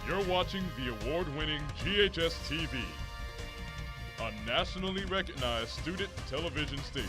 You're watching the award-winning GHS-TV, a nationally recognized student television station.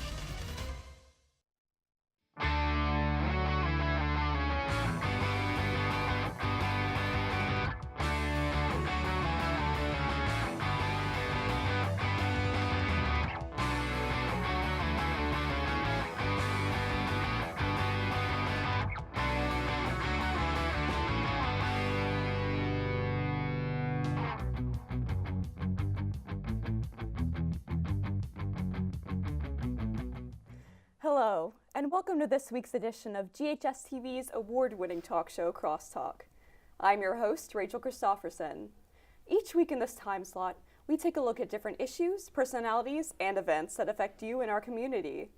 Hello, and welcome to this week's edition of GHS-TV's award-winning talk show, Crosstalk. I'm your host, Rachel Christopherson. Each week in this time slot, we take a look at different issues, personalities, and events that affect you and our community.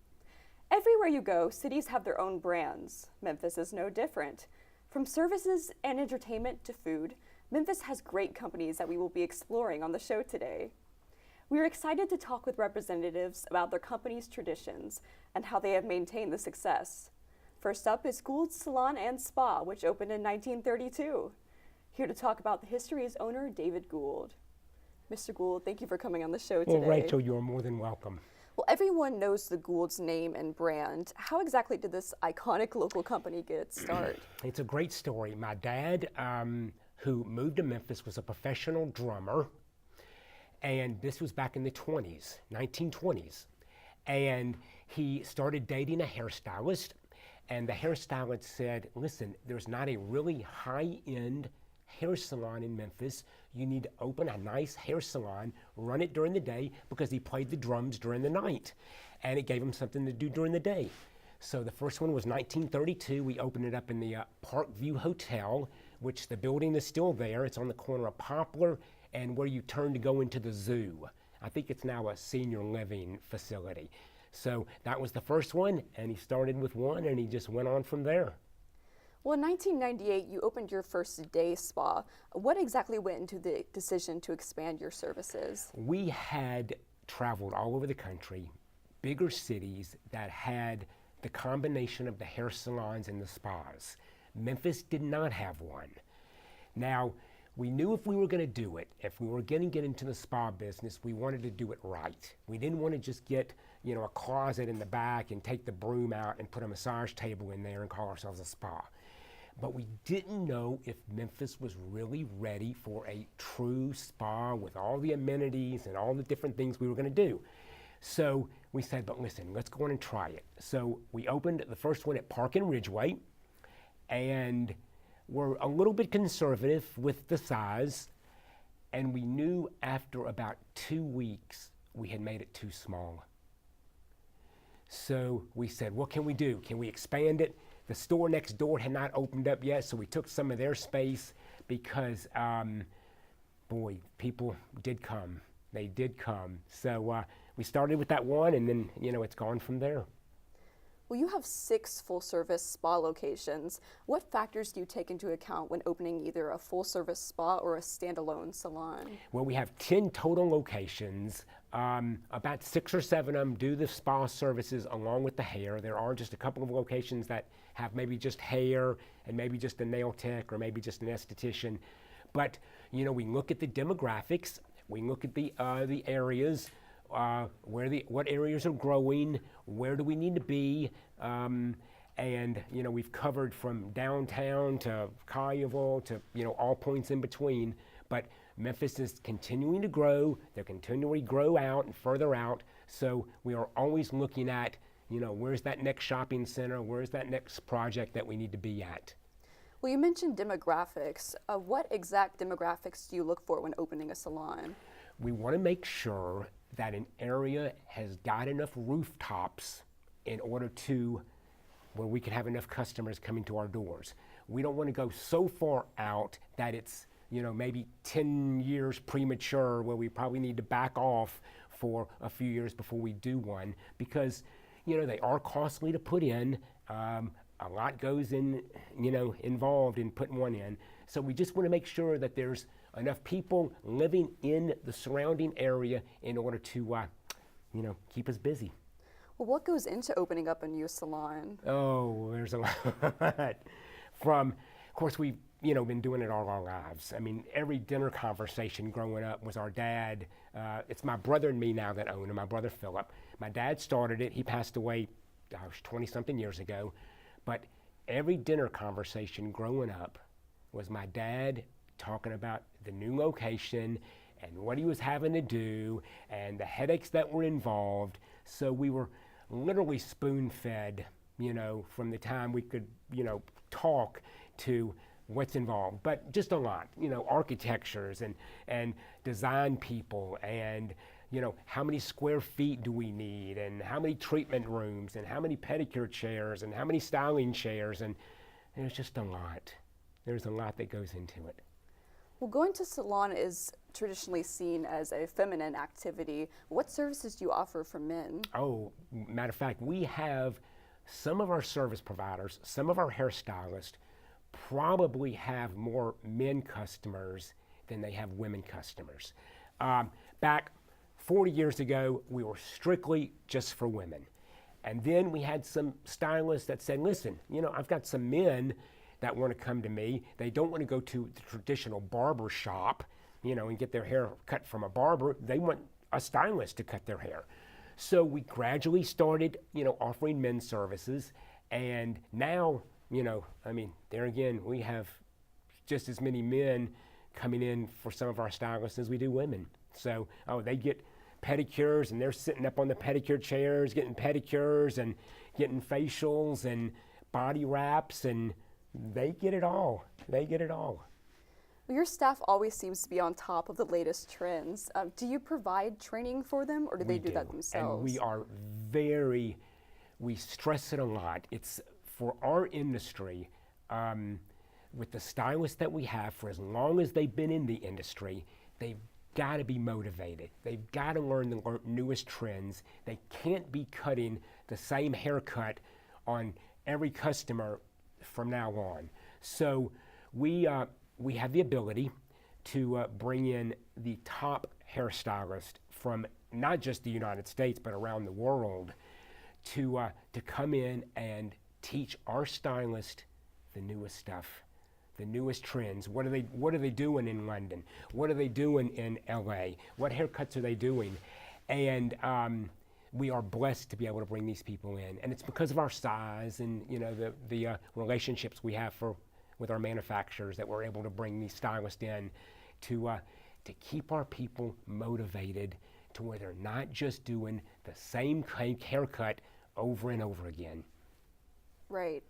Everywhere you go, cities have their own brands. Memphis is no different. From services and entertainment to food, Memphis has great companies that we will be exploring on the show today. We are excited to talk with representatives about their company's traditions and how they have maintained the success. First up is Gould's Salon and Spa, which opened in 1932. Here to talk about the history is owner David Gould. Mr. Gould, thank you for coming on the show today. Well, Rachel, you're more than welcome. Well, everyone knows the Gould's name and brand. How exactly did this iconic local company get its start? It's a great story. My dad, who moved to Memphis, was a professional drummer. And this was back in the 1920s. And he started dating a hairstylist. And the hairstylist said, listen, there's not a really high-end hair salon in Memphis. You need to open a nice hair salon, run it during the day, because he played the drums during the night. And it gave him something to do during the day. So the first one was 1932. We opened it up in the Parkview Hotel, which the building is still there. It's on the corner of Poplar and where you turn to go into the zoo. I think it's now a senior living facility. So that was the first one, and he started with one, and he just went on from there. Well, in 1998, you opened your first day spa. What exactly went into the decision to expand your services? We had traveled all over the country, bigger cities that had the combination of the hair salons and the spas. Memphis did not have one. Now, we knew if we were going to do it, if we were going to get into the spa business, we wanted to do it right. We didn't want to just get, a closet in the back and take the broom out and put a massage table in there and call ourselves a spa. But we didn't know if Memphis was really ready for a true spa with all the amenities and all the different things we were going to do. So we said, but listen, let's go on and try it. So we opened the first one at Park and Ridgeway, and we're a little bit conservative with the size, and we knew after about 2 weeks we had made it too small. So we said, what can we do? Can we expand it? The store next door had not opened up yet, so we took some of their space because, boy, people did come. They did come. So we started with that one, and then, it's gone from there. Well, you have 6 full-service spa locations. What factors do you take into account when opening either a full-service spa or a standalone salon? Well, we have 10 total locations. About 6 or 7 of them do the spa services along with the hair. There are just a couple of locations that have maybe just hair and maybe just a nail tech or maybe just an esthetician. But, we look at the demographics. We look at the areas. What areas are growing, where do we need to be, and we've covered from downtown to Collierville to all points in between. But Memphis is continuing to grow. They're continuing to grow out and further out. So we are always looking at where's that next shopping center, where's that next project that we need to be at. Well, you mentioned demographics. What exact demographics do you look for when opening a salon? We want to make sure that an area has got enough rooftops in order to where we can have enough customers coming to our doors. We don't want to go so far out that it's maybe 10 years premature where we probably need to back off for a few years before we do one, because they are costly to put in. A lot goes in, involved in putting one in. So we just want to make sure that there's enough people living in the surrounding area in order to, keep us busy. Well, what goes into opening up a new salon? Oh, there's a lot. Of course, we been doing it all our lives. I mean, every dinner conversation growing up was our dad. It's my brother and me now that own it, my brother Philip. My dad started it. He passed away, 20-something years ago. But every dinner conversation growing up was my dad talking about the new location and what he was having to do and the headaches that were involved. So we were literally spoon-fed, from the time we could, talk to what's involved, but just a lot, architectures and design people and, how many square feet do we need and how many treatment rooms and how many pedicure chairs and how many styling chairs, and there's just a lot. There's a lot that goes into it. Well, going to salon is traditionally seen as a feminine activity. What services do you offer for men? Oh, matter of fact, we have some of our service providers, some of our hairstylists probably have more men customers than they have women customers. Back 40 years ago, we were strictly just for women. And then we had some stylists that said, listen, I've got some men that want to come to me. They don't want to go to the traditional barber shop, and get their hair cut from a barber. They want a stylist to cut their hair. So we gradually started, offering men's services. And now, there again, we have just as many men coming in for some of our stylists as we do women. So, they get pedicures and they're sitting up on the pedicure chairs, getting pedicures and getting facials and body wraps, and they get it all. They get it all. Well, your staff always seems to be on top of the latest trends. Do you provide training for them, or do they do that themselves? And we are we stress it a lot. It's for our industry, with the stylists that we have, for as long as they've been in the industry, they've got to be motivated. They've got to learn the newest trends. They can't be cutting the same haircut on every customer from now on. So we have the ability to bring in the top hairstylist from not just the United States but around the world to come in and teach our stylist the newest stuff, the newest trends. What are they doing in London? What are they doing in LA? What haircuts are they doing? And we are blessed to be able to bring these people in, and it's because of our size and the relationships we have with our manufacturers that we're able to bring these stylists in to keep our people motivated to where they're not just doing the same haircut over and over again. Right.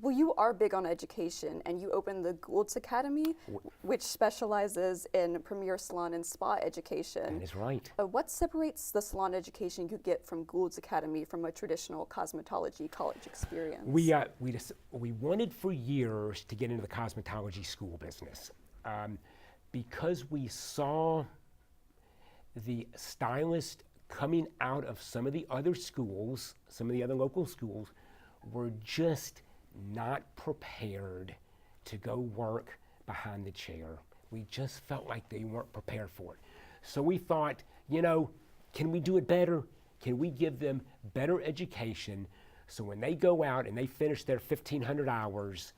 Well, you are big on education, and you opened the Gould's Academy, which specializes in premier salon and spa education. That is right. What separates the salon education you get from Gould's Academy from a traditional cosmetology college experience? We wanted for years to get into the cosmetology school business because we saw the stylists coming out of some of the other schools, some of the other local schools, were just not prepared to go work behind the chair. We just felt like they weren't prepared for it. So we thought, can we do it better? Can we give them better education so when they go out and they finish their 1,500 hours,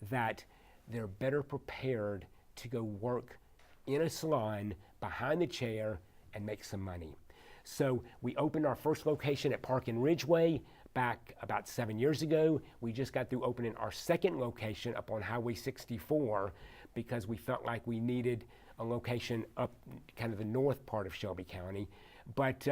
that they're better prepared to go work in a salon behind the chair and make some money. So we opened our first location at Park and Ridgeway back about 7 years ago. We just got through opening our second location up on Highway 64 because we felt like we needed a location up kind of the north part of Shelby County. But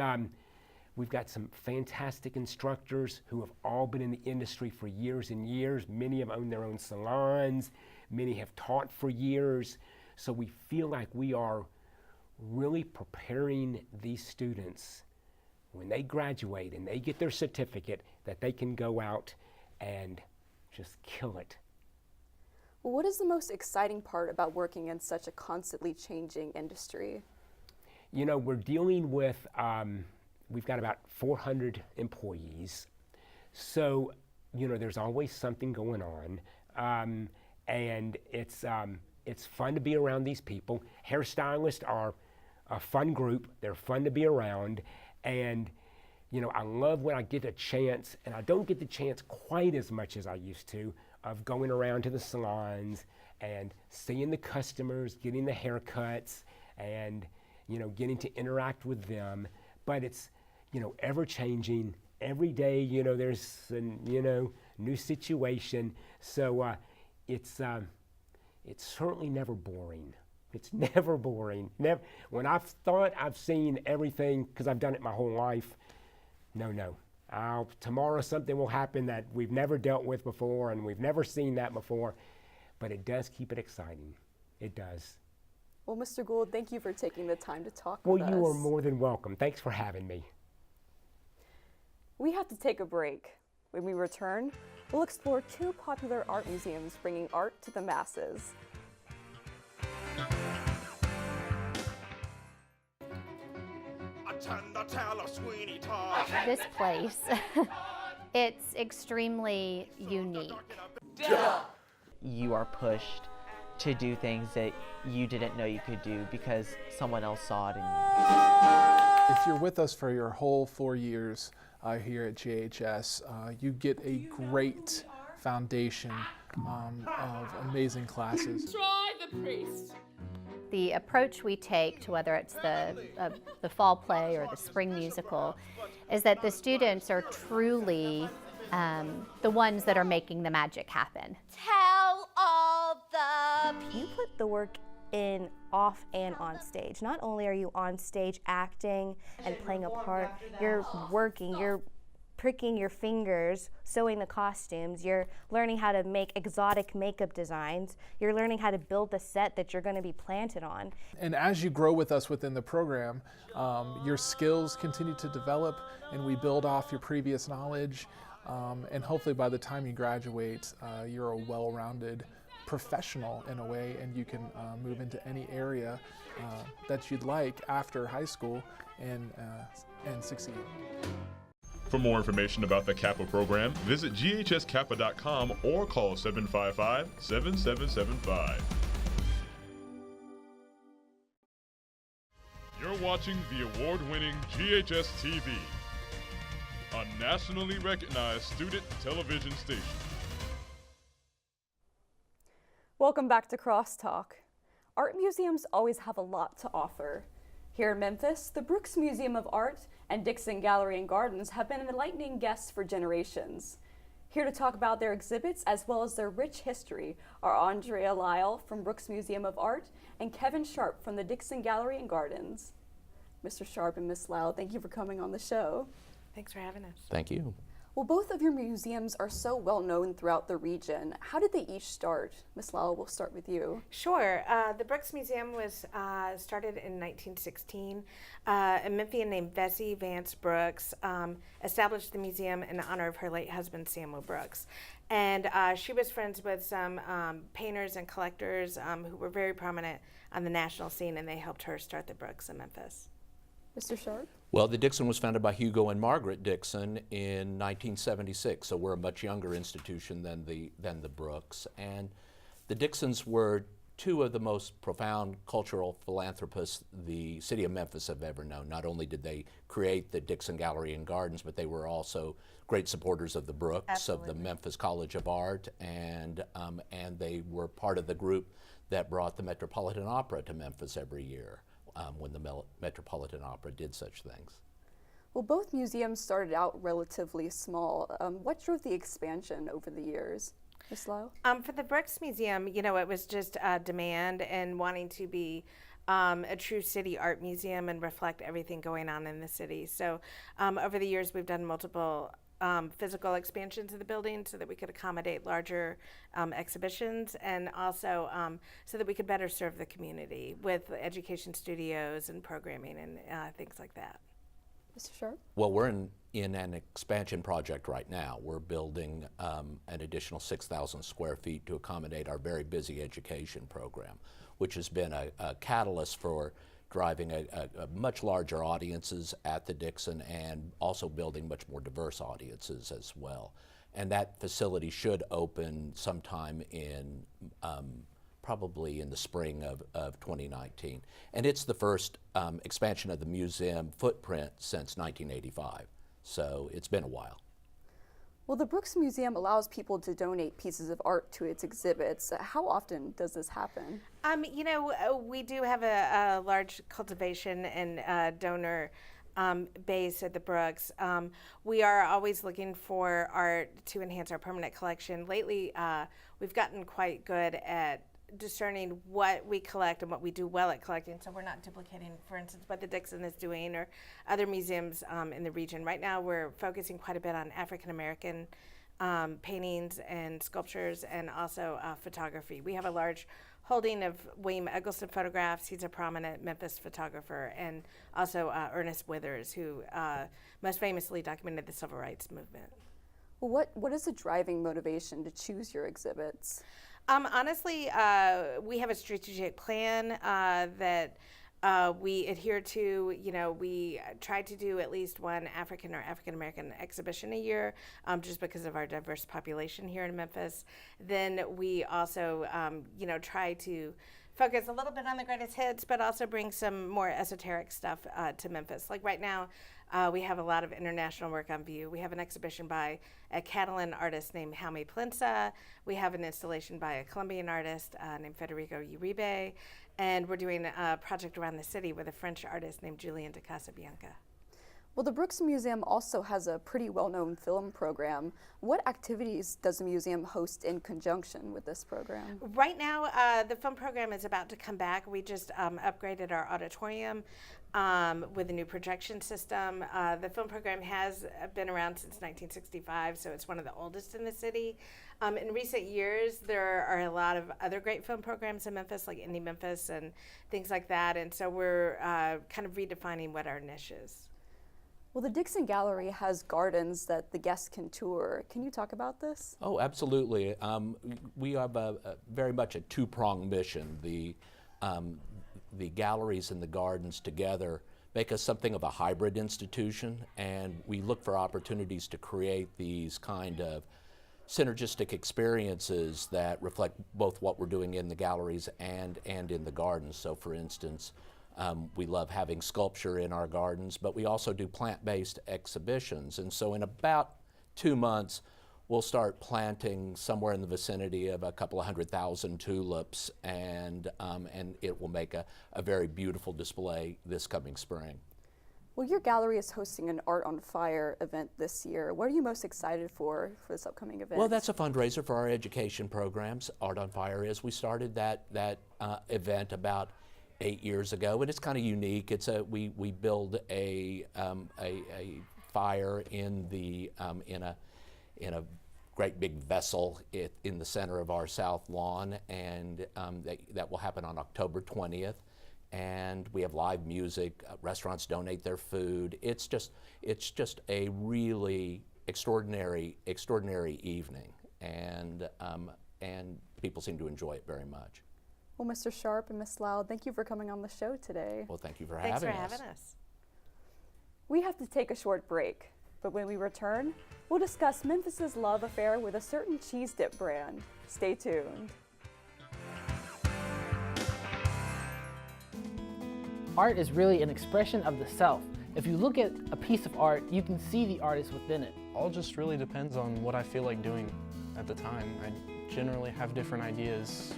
we've got some fantastic instructors who have all been in the industry for years and years. Many have owned their own salons. Many have taught for years. So we feel like we are really preparing these students when they graduate and they get their certificate that they can go out and just kill it. Well, what is the most exciting part about working in such a constantly changing industry? We're dealing with, we've got about 400 employees. So, there's always something going on. And it's fun to be around these people. Hairstylists are a fun group. They're fun to be around. And, I love when I get a chance, and I don't get the chance quite as much as I used to, of going around to the salons and seeing the customers, getting the haircuts, and getting to interact with them. But it's ever changing. Every day, there's a new situation. So it's certainly never boring. It's never boring. Never. When I've thought I've seen everything, because I've done it my whole life, no. Tomorrow something will happen that we've never dealt with before, and we've never seen that before. But it does keep it exciting. It does. Well, Mr. Gould, thank you for taking the time to talk with us. Well, you are more than welcome. Thanks for having me. We have to take a break. When we return, we'll explore two popular art museums bringing art to the masses. This place, it's extremely unique. You are pushed to do things that you didn't know you could do because someone else saw it in you. If you're with us for your whole 4 years here at GHS, you get a great foundation of amazing classes. Try the priest. The approach we take to whether it's the fall play or the spring musical is that the students are truly the ones that are making the magic happen. Tell all the people. You put the work in off and on stage. Not only are you on stage acting and playing a part, you're working, you're pricking your fingers, sewing the costumes, you're learning how to make exotic makeup designs, you're learning how to build the set that you're going to be planted on. And as you grow with us within the program, your skills continue to develop, and we build off your previous knowledge, and hopefully by the time you graduate, you're a well-rounded professional in a way, and you can move into any area that you'd like after high school and succeed. For more information about the Kappa program, visit ghskappa.com or call 755-7775. You're watching the award-winning GHS-TV, a nationally recognized student television station. Welcome back to Crosstalk. Art museums always have a lot to offer. Here in Memphis, the Brooks Museum of Art and Dixon Gallery and Gardens have been enlightening guests for generations. Here to talk about their exhibits as well as their rich history are Andrea Lyle from Brooks Museum of Art and Kevin Sharp from the Dixon Gallery and Gardens. Mr. Sharp and Ms. Lyle, thank you for coming on the show. Thanks for having us. Thank you. Well, both of your museums are so well known throughout the region. How did they each start? Ms. Lyle, we'll start with you. Sure. The Brooks Museum was started in 1916. A Memphian named Bessie Vance Brooks established the museum in honor of her late husband, Samuel Brooks. And she was friends with some painters and collectors who were very prominent on the national scene, and they helped her start the Brooks in Memphis. Mr. Sharp? Well, the Dixon was founded by Hugo and Margaret Dixon in 1976, so we're a much younger institution than the Brooks. And the Dixons were two of the most profound cultural philanthropists the city of Memphis have ever known. Not only did they create the Dixon Gallery and Gardens, but they were also great supporters of the Brooks, Absolutely. of the Memphis College of Art, and they were part of the group that brought the Metropolitan Opera to Memphis every year. When the Metropolitan Opera did such things. Well, both museums started out relatively small. What drove the expansion over the years? Ms. Lyle? For the Brooks Museum, it was just demand and wanting to be a true city art museum and reflect everything going on in the city. So over the years, we've done multiple physical expansions of the building so that we could accommodate larger exhibitions, and also so that we could better serve the community with education studios and programming and things like that. Mr. Sharp? Well, we're in an expansion project right now. We're building an additional 6,000 square feet to accommodate our very busy education program, which has been a catalyst for driving a much larger audiences at the Dixon and also building much more diverse audiences as well. And that facility should open sometime in probably in the spring of 2019. And it's the first expansion of the museum footprint since 1985. So it's been a while. Well, the Brooks Museum allows people to donate pieces of art to its exhibits. How often does this happen? We do have a large cultivation and donor base at the Brooks. We are always looking for art to enhance our permanent collection. Lately, we've gotten quite good at discerning what we collect and what we do well at collecting, so we're not duplicating, for instance, what the Dixon is doing or other museums in the region. Right now we're focusing quite a bit on African American paintings and sculptures, and also photography. We have a large holding of William Eggleston photographs. He's a prominent Memphis photographer, and also Ernest Withers, who most famously documented the Civil Rights Movement. Well, what is the driving motivation to choose your exhibits? Honestly, we have a strategic plan that we adhere to. We try to do at least one African or African American exhibition a year, just because of our diverse population here in Memphis. Then we also, try to focus a little bit on the greatest hits, but also bring some more esoteric stuff to Memphis. Like right now, we have a lot of international work on view. We have an exhibition by a Catalan artist named Jaume Plensa. We have an installation by a Colombian artist named Federico Uribe. And we're doing a project around the city with a French artist named Julien de Casabianca. Well, the Brooks Museum also has a pretty well-known film program. What activities does the museum host in conjunction with this program? Right now, the film program is about to come back. We just upgraded our auditorium with a new projection system. The film program has been around since 1965, so it's one of the oldest in the city. In recent years, there are a lot of other great film programs in Memphis, like Indie Memphis and things like that, and so we're kind of redefining what our niche is. Well, the Dixon Gallery has gardens that the guests can tour. Can you talk about this? Oh, absolutely. We have very much a two-pronged mission. The galleries and the gardens together make us something of a hybrid institution, and we look for opportunities to create these kind of synergistic experiences that reflect both what we're doing in the galleries and in the gardens. So, for instance, we love having sculpture in our gardens, but we also do plant-based exhibitions. And so in about 2 months, we'll start planting somewhere in the vicinity of a couple of 100,000 tulips, and it will make a very beautiful display this coming spring. Well, your gallery is hosting an Art on Fire event this year. What are you most excited for this upcoming event? Well, that's a fundraiser for our education programs. Art on Fire is. We started that event about 8 years ago, and it's kind of unique. It's we build a fire in a great big vessel in the center of our south lawn, and that will happen on October 20th. And we have live music. Restaurants donate their food. It's just a really extraordinary evening, and people seem to enjoy it very much. Well, Mr. Sharp and Ms. Loud, thank you for coming on the show today. Well, thank you for Thanks having for us. having us. We have to take a short break, but when we return, we'll discuss Memphis's love affair with a certain cheese dip brand. Stay tuned. Art is really an expression of the self. If you look at a piece of art, you can see the artist within it. All just really depends on what I feel like doing at the time. I generally have different ideas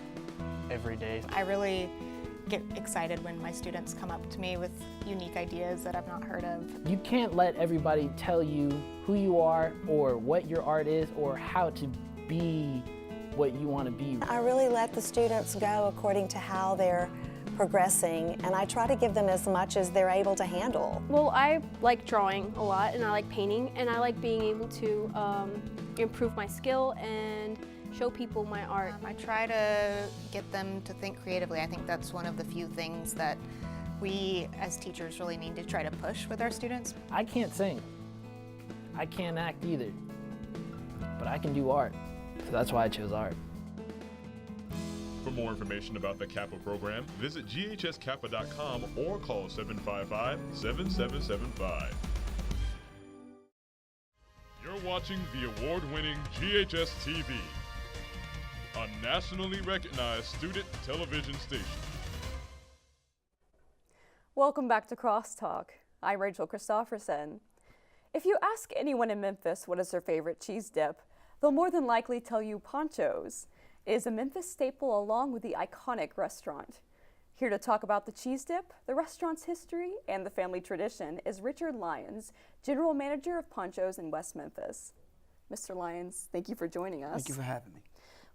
every day. I really get excited when my students come up to me with unique ideas that I've not heard of. You can't let everybody tell you who you are or what your art is or how to be what you want to be. I really let the students go according to how they're progressing, and I try to give them as much as they're able to handle. Well, I like drawing a lot, and I like painting, and I like being able to improve my skill and show people my art. I try to get them to think creatively. I think that's one of the few things that we as teachers really need to try to push with our students. I can't sing. I can't act either, but I can do art, so that's why I chose art. For more information about the Kappa program, visit ghskappa.com or call 755-7775. You're watching the award-winning GHS-TV, a nationally recognized student television station. Welcome back to Crosstalk. I'm Rachel Christopherson. If you ask anyone in Memphis what is their favorite cheese dip, they'll more than likely tell you Panchos. It is a Memphis staple along with the iconic restaurant. Here to talk about the cheese dip, the restaurant's history, and the family tradition is Richard Lyons, General Manager of Panchos in West Memphis. Mr. Lyons, thank you for joining us. Thank you for having me.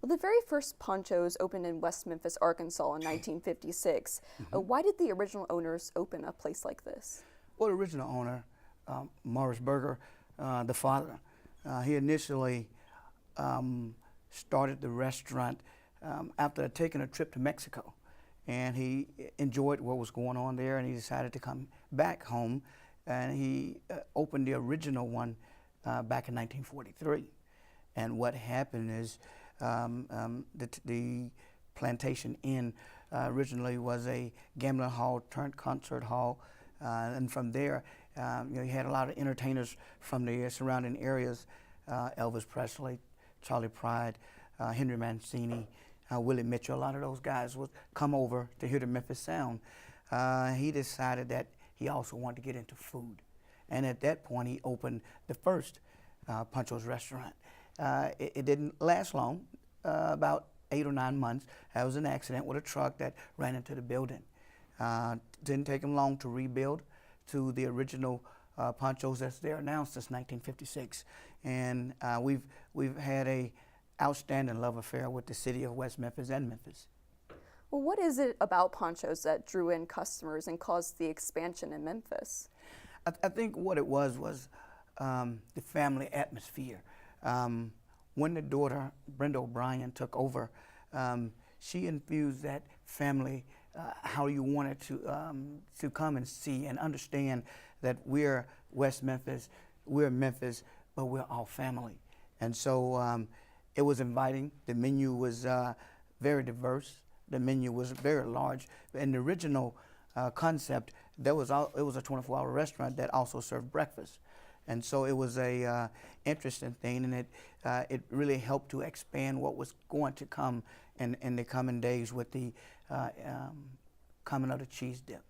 Well, the very first Panchos opened in West Memphis, Arkansas in 1956. Why did the original owners open a place like this? Well, the original owner, Morris Berger, the father, he initially started the restaurant after taking a trip to Mexico. And he enjoyed what was going on there, and he decided to come back home, and he opened the original one back in 1943. And what happened is the Plantation Inn originally was a gambling hall turned concert hall, and from there, you had a lot of entertainers from the surrounding areas: Elvis Presley, Charlie Pride, Henry Mancini, Willie Mitchell. A lot of those guys would come over to hear the Memphis sound. He decided that he also wanted to get into food, and at that point, he opened the first Panchos restaurant. It didn't last long, about 8 or 9 months. There was an accident with a truck that ran into the building. Didn't take him long to rebuild to the original Panchos that's there now since 1956. And we've had a outstanding love affair with the city of West Memphis and Memphis. Well, what is it about Panchos that drew in customers and caused the expansion in Memphis? I think what it was the family atmosphere. When the daughter, Brenda O'Brien, took over, she infused that family, how you wanted to come and see and understand that we're West Memphis, we're Memphis, but we're all family. And so it was inviting. The menu was very diverse. The menu was very large. In the original concept, it was a 24-hour restaurant that also served breakfast. And so it was a interesting thing, and it really helped to expand what was going to come in the coming days with the coming of the cheese dip.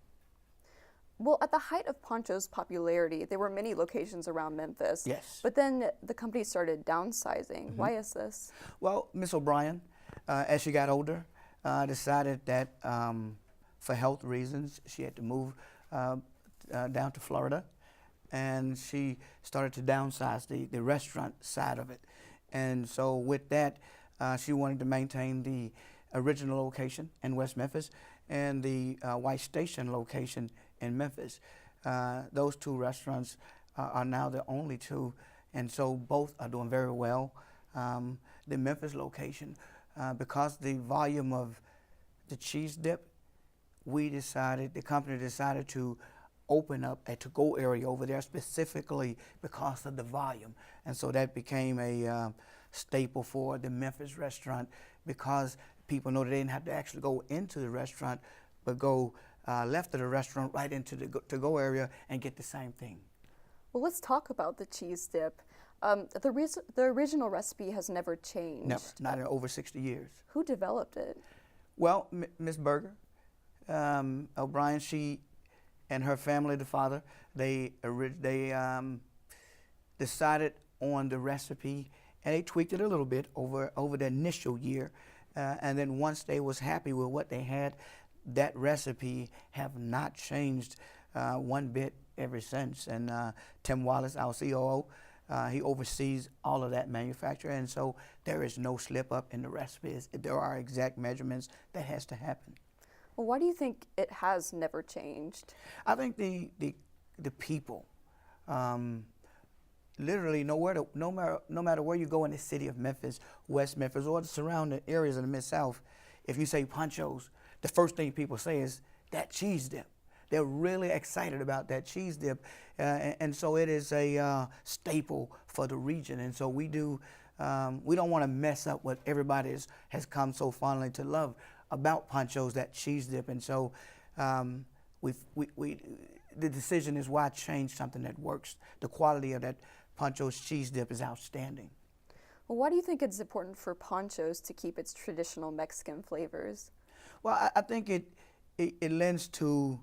Well, at the height of Panchos' popularity, there were many locations around Memphis. Yes. But then the company started downsizing. Why is this? Well, Miss O'Brien, as she got older, decided that for health reasons, she had to move down to Florida. And she started to downsize the restaurant side of it. And so with that, she wanted to maintain the original location in West Memphis and the White Station location in Memphis. Those two restaurants are now the only two, and so both are doing very well. The Memphis location, because the volume of the cheese dip, the company decided to open up a to-go area over there specifically because of the volume. And so that became a staple for the Memphis restaurant, because people know that they didn't have to actually go into the restaurant, but go left of the restaurant right into the to-go area and get the same thing. Well, let's talk about the cheese dip. The original recipe has never changed. Never, not in over 60 years. Who developed it? Well, Miss Berger, O'Brien, she and her family, the father, they decided on the recipe, and they tweaked it a little bit over the initial year. And then once they was happy with what they had, that recipe have not changed one bit ever since. And Tim Wallace, our COO, he oversees all of that manufacture, and so there is no slip up in the recipes. There are exact measurements that has to happen. Well, why do you think it has never changed? I think the people, literally no matter where you go in the city of Memphis, West Memphis, or the surrounding areas of the Mid-South, if you say Panchos, the first thing people say is that cheese dip. They're really excited about that cheese dip, and so it is a staple for the region. And so we don't want to mess up what everybody has come so fondly to love about Panchos, that cheese dip. And so the decision is, why change something that works? The quality of that Panchos cheese dip is outstanding. Well, why do you think it's important for Panchos to keep its traditional Mexican flavors? Well, I think it lends to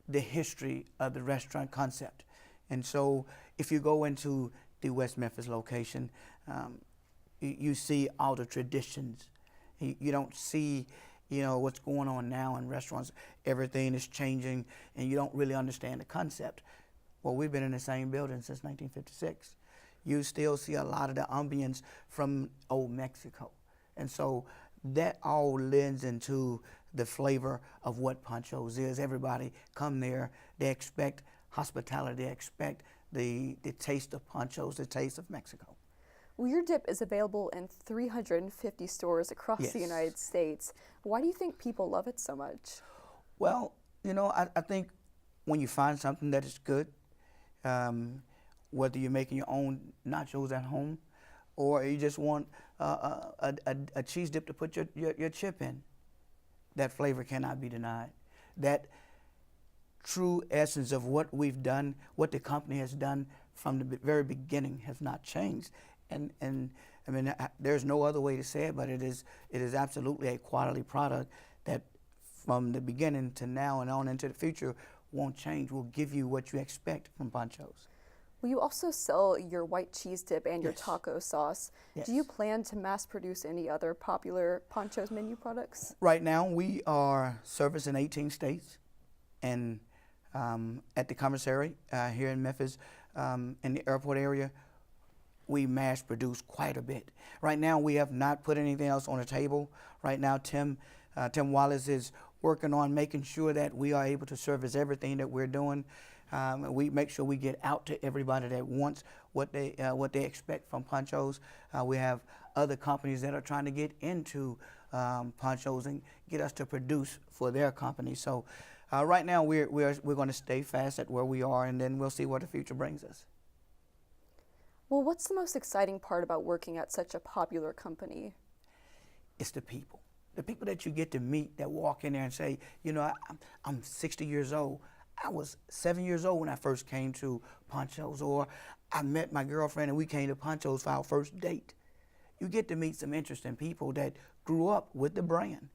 the history of the restaurant concept. And so if you go into the West Memphis location, you see all the traditions. You don't see, what's going on now in restaurants. Everything is changing, and you don't really understand the concept. Well, we've been in the same building since 1956. You still see a lot of the ambience from old Mexico. And so that all lends into the flavor of what Panchos is. Everybody come there, they expect hospitality, they expect the taste of Panchos, the taste of Mexico. Well, your dip is available in 350 stores across the United States. Why do you think people love it so much? Well, I think when you find something that is good, whether you're making your own nachos at home or you just want a cheese dip to put your chip in, that flavor cannot be denied. That true essence of what we've done, what the company has done from the very beginning has not changed. And I mean, there's no other way to say it, but it is absolutely a quality product that from the beginning to now and on into the future won't change, will give you what you expect from Panchos. Well, you also sell your white cheese dip and your taco sauce. Yes. Do you plan to mass produce any other popular Panchos menu products? Right now, we are servicing 18 states, and at the commissary here in Memphis, in the airport area, we mass produce quite a bit. Right now, we have not put anything else on the table. Right now, Tim Wallace is working on making sure that we are able to service everything that we're doing. We make sure we get out to everybody that wants what they expect from Panchos. We have other companies that are trying to get into Panchos and get us to produce for their company. So right now we're going to stay fast at where we are, and then we'll see what the future brings us. Well, what's the most exciting part about working at such a popular company? It's the people. The people that you get to meet that walk in there and say, I'm 60 years old. I was 7 years old when I first came to Panchos, or I met my girlfriend and we came to Panchos for our first date. You get to meet some interesting people that grew up with the brand.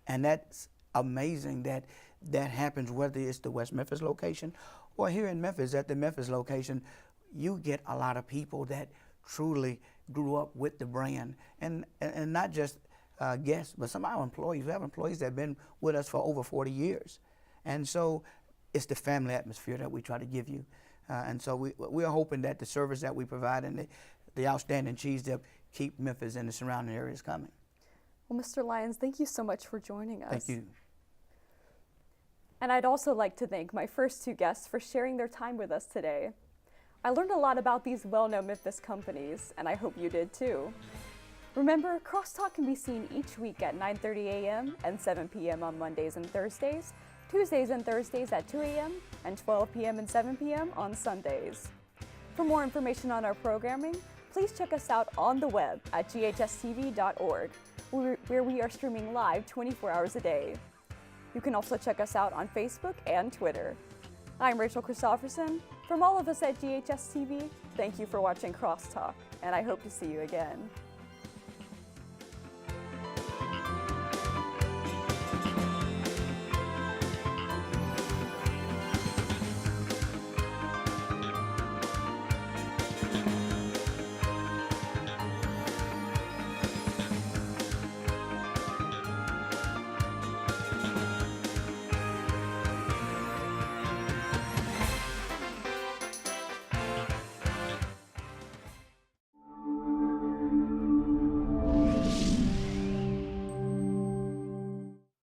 And that's amazing that that happens, whether it's the West Memphis location or here in Memphis at the Memphis location. You get a lot of people that truly grew up with the brand, and not just guests, but some of our employees. We have employees that have been with us for over 40 years. And so it's the family atmosphere that we try to give you. And so we are hoping that the service that we provide and the outstanding cheese dip keep Memphis and the surrounding areas coming. Well, Mr. Lyons, thank you so much for joining us. Thank you. And I'd also like to thank my first two guests for sharing their time with us today. I learned a lot about these well-known Memphis companies, and I hope you did too. Remember, Crosstalk can be seen each week at 9:30 a.m. and 7 p.m. on Mondays and Thursdays, Tuesdays and Thursdays at 2 a.m. and 12 p.m. and 7 p.m. on Sundays. For more information on our programming, please check us out on the web at GHS-TV.org, where we are streaming live 24 hours a day. You can also check us out on Facebook and Twitter. I'm Rachel Christopherson. From all of us at GHS-TV, thank you for watching Crosstalk, and I hope to see you again.